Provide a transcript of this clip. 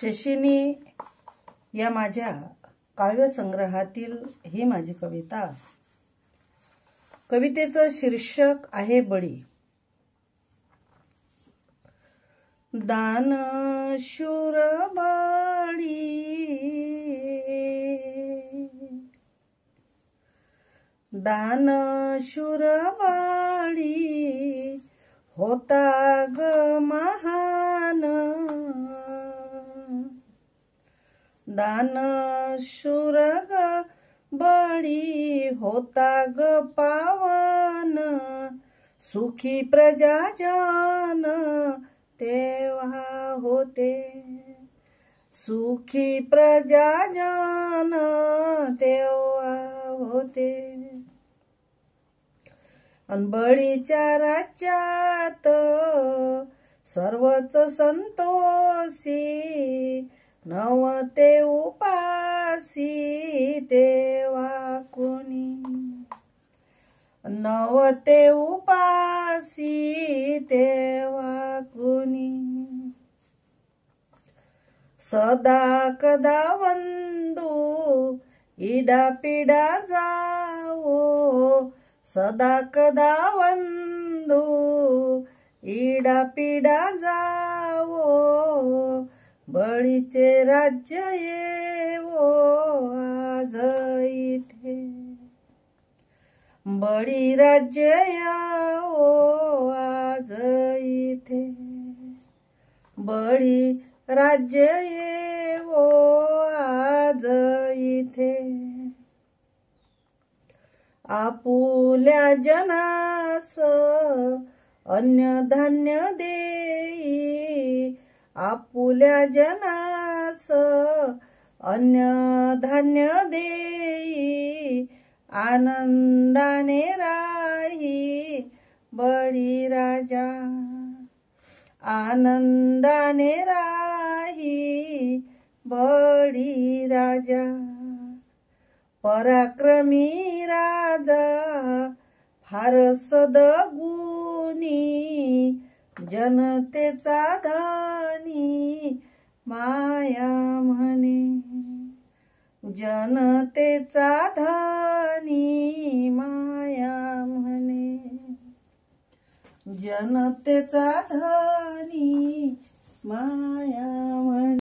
शशिनी या माझ्या काव्यसंग्रहातील ही माझी कविता। कवितेचं शीर्षक आहे बळी। दानशूर बळी, दानशूर बळी होता ग महान, दानशूर ग बळी होता ग पावन, सुखी प्रजाजन तेव्हा होते, सुखी प्रजाजन तेव्हा होते। अन बळीच्या राज्यात सर्वच संतोषी, नव्हते उपासी तेव्हा कोणी, नव्हते उपासी तेव्हा कोणी। सदा कदा वंदू इडा पिडा जावो, सदा कदा वंदू इडा पिडा जावो, बळीचे राज्य येवो आज इथे, बळी राज्य यावो आज इथे, बळी राज्य येवो आज इथे। आपुल्या जनास अन्न धान्य देई, आपुल्या जनास अन्न धान्य देई, आनंदाने राही बळी राजा, आनंदाने राही बळी राजा। पराक्रमी राजा फार सद्गुणी, जनतेचा धनी माया म्हणे, जनतेचा धनी माया म्हणे, जनतेचा धनी माया म्हणे।